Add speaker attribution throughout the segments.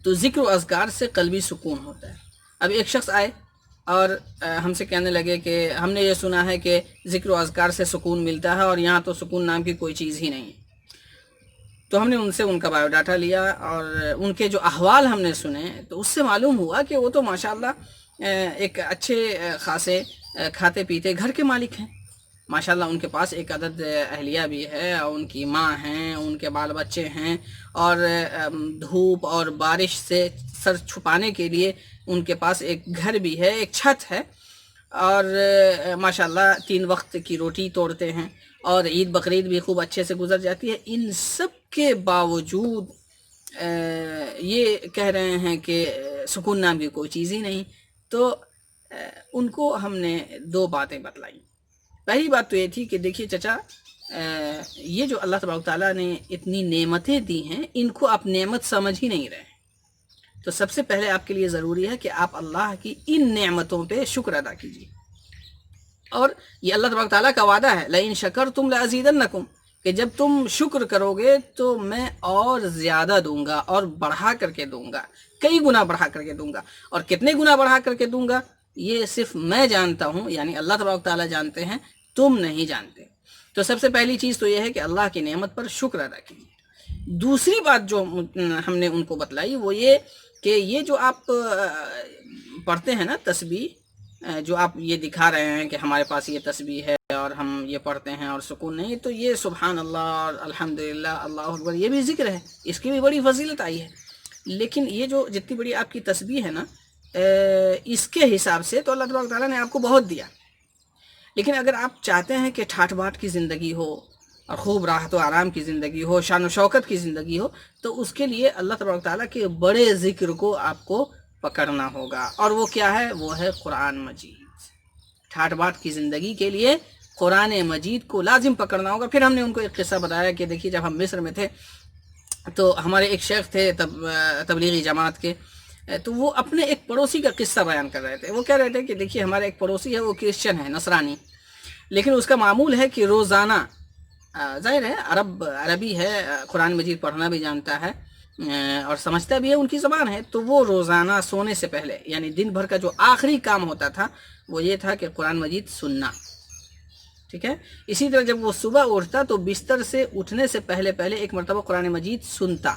Speaker 1: تو ذکر و اذکار سے قلبی سکون ہوتا ہے۔ اب ایک شخص آئے اور ہم سے کہنے لگے کہ ہم نے یہ سنا ہے کہ ذکر و اذکار سے سکون ملتا ہے اور یہاں تو سکون نام کی کوئی چیز ہی نہیں ہے۔ تو ہم نے ان سے ان کا بایو ڈاٹا لیا اور ان کے جو احوال ہم نے سنے تو اس سے معلوم ہوا کہ وہ تو ماشاءاللہ ایک اچھے خاصے کھاتے پیتے گھر کے مالک ہیں۔ ماشاءاللہ ان کے پاس ایک عدد اہلیہ بھی ہے اور ان کی ماں ہیں، ان کے بال بچے ہیں، اور دھوپ اور بارش سے سر چھپانے کے لیے ان کے پاس ایک گھر بھی ہے، ایک چھت ہے، اور ماشاءاللہ 3 وقت کی روٹی توڑتے ہیں، اور عید بقرعید بھی خوب اچھے سے گزر جاتی ہے۔ ان سب کے باوجود یہ کہہ رہے ہیں کہ سکون نام کی کوئی چیز ہی نہیں۔ تو ان کو ہم نے 2 باتیں بتلائیں۔ پہلی بات تو یہ تھی کہ دیکھیے چچا، یہ جو اللہ تبارک تعالیٰ نے اتنی نعمتیں دی ہیں، ان کو آپ نعمت سمجھ ہی نہیں رہے۔ تو سب سے پہلے آپ کے لیے ضروری ہے کہ آپ اللہ کی ان نعمتوں پہ شکر ادا کیجیے، اور یہ اللہ تبارک تعالیٰ کا وعدہ ہے لَإِن شَكَرْتُمْ لَأَزِيدَنَّكُمْ، کہ جب تم شکر کرو گے تو میں اور زیادہ دوں گا، اور بڑھا کر کے دوں گا، کئی گنا بڑھا کر کے دوں گا۔ اور کتنے گنا بڑھا کر کے دوں گا یہ صرف میں جانتا ہوں، یعنی اللہ تبارک تعالیٰ جانتے ہیں، تم نہیں جانتے۔ تو سب سے پہلی چیز تو یہ ہے کہ اللہ کی نعمت پر شکر ادا کیجیے۔ دوسری بات جو ہم نے ان کو بتلائی وہ یہ کہ یہ جو آپ پڑھتے ہیں نا تسبیح، جو آپ یہ دکھا رہے ہیں کہ ہمارے پاس یہ تسبیح ہے اور ہم یہ پڑھتے ہیں اور سکون نہیں، تو یہ سبحان اللہ اور الحمدللہ اللہ اکبر یہ بھی ذکر ہے، اس کی بھی بڑی فضیلت آئی ہے۔ لیکن یہ جو جتنی بڑی آپ کی تسبیح ہے نا، اس کے حساب سے تو اللہ تبارک تعالیٰ نے آپ کو بہت دیا۔ لیکن اگر آپ چاہتے ہیں کہ ٹھاٹ باٹ کی زندگی ہو اور خوب راحت و آرام کی زندگی ہو، شان و شوکت کی زندگی ہو، تو اس کے لیے اللہ تبارک تعالیٰ کے بڑے ذکر کو آپ کو پکڑنا ہوگا، اور وہ کیا ہے؟ وہ ہے قرآن مجید۔ ٹھاٹ باٹ کی زندگی کے لیے قرآن مجید کو لازم پکڑنا ہوگا۔ پھر ہم نے ان کو ایک قصہ بتایا کہ دیکھیے جب ہم مصر میں تھے تو ہمارے ایک شیخ تھے تبلیغی جماعت کے، تو وہ اپنے ایک پڑوسی کا قصہ بیان کر رہے تھے۔ وہ کہہ رہے تھے کہ دیکھیے ہمارا ایک پڑوسی ہے، وہ کرسچن ہے، نصرانی، لیکن اس کا معمول ہے کہ روزانہ، ظاہر ہے عربی ہے، قرآن مجید پڑھنا بھی جانتا ہے اور سمجھتا بھی ہے، ان کی زبان ہے، تو وہ روزانہ سونے سے پہلے، یعنی دن بھر کا جو آخری کام ہوتا تھا وہ یہ تھا کہ قرآن مجید سننا، ٹھیک ہے۔ اسی طرح جب وہ صبح اٹھتا تو بستر سے اٹھنے سے پہلے ایک مرتبہ قرآن مجید سنتا،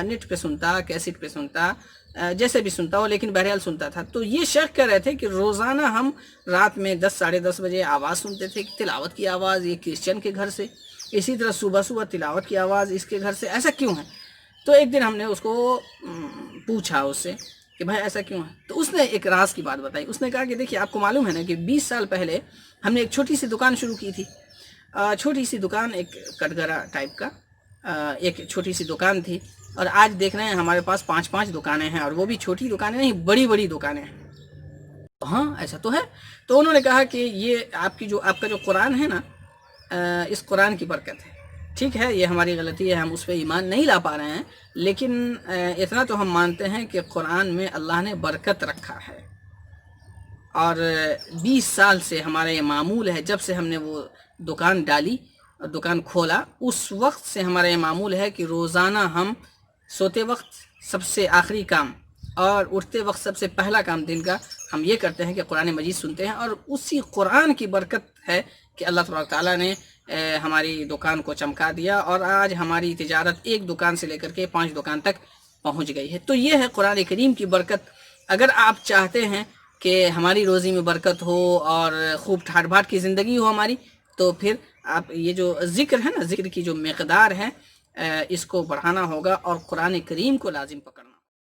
Speaker 1: نیٹ پہ سنتا، کیسٹ پہ سنتا، جیسے بھی سنتا ہو، لیکن بہرحال سنتا تھا۔ تو یہ شیخ کہہ رہے تھے کہ روزانہ ہم رات میں 10 ساڑھے 10 بجے آواز سنتے تھے، تلاوت کی آواز، یہ کرسچن کے گھر سے، اسی طرح صبح تلاوت کی آواز اس کے گھر سے، ایسا کیوں ہے؟ تو ایک دن ہم نے اس کو پوچھا اس سے کہ بھائی ایسا کیوں ہے؟ تو اس نے ایک راز کی بات بتائی۔ اس نے کہا کہ دیکھیے آپ کو معلوم ہے نا کہ 20 سال پہلے ہم نے ایک چھوٹی سی دکان شروع کی تھی، چھوٹی سی دکان، ایک کٹگرا ٹائپ کا ایک چھوٹی سی دکان تھی، اور آج دیکھ رہے ہیں ہمارے پاس 5 دکانیں ہیں، اور وہ بھی چھوٹی دکانیں نہیں، بڑی دکانیں ہیں۔ ہاں ایسا تو ہے۔ تو انہوں نے کہا کہ یہ آپ کا جو قرآن ہے نا، اس قرآن کی برکت ہے، ٹھیک ہے یہ ہماری غلطی ہے، ہم اس پہ ایمان نہیں لا پا رہے ہیں، لیکن اتنا تو ہم مانتے ہیں کہ قرآن میں اللہ نے برکت رکھا ہے، اور 20 سال سے ہمارا یہ معمول ہے، جب سے ہم نے وہ دکان ڈالی، دکان کھولا، اس وقت سے ہمارا یہ معمول ہے کہ روزانہ ہم سوتے وقت سب سے آخری کام اور اٹھتے وقت سب سے پہلا کام دن کا ہم یہ کرتے ہیں کہ قرآن مجید سنتے ہیں، اور اسی قرآن کی برکت ہے کہ اللہ تبارک تعالیٰ نے ہماری دکان کو چمکا دیا، اور آج ہماری تجارت ایک دکان سے لے کر کے 5 دکان تک پہنچ گئی ہے۔ تو یہ ہے قرآن کریم کی برکت۔ اگر آپ چاہتے ہیں کہ ہماری روزی میں برکت ہو اور خوب ٹھاٹ بھاٹ کی زندگی ہو ہماری، تو پھر آپ یہ جو ذکر ہے نا، ذکر کی جو مقدار ہے، اس کو بڑھانا ہوگا اور قرآن کریم کو لازم پکڑنا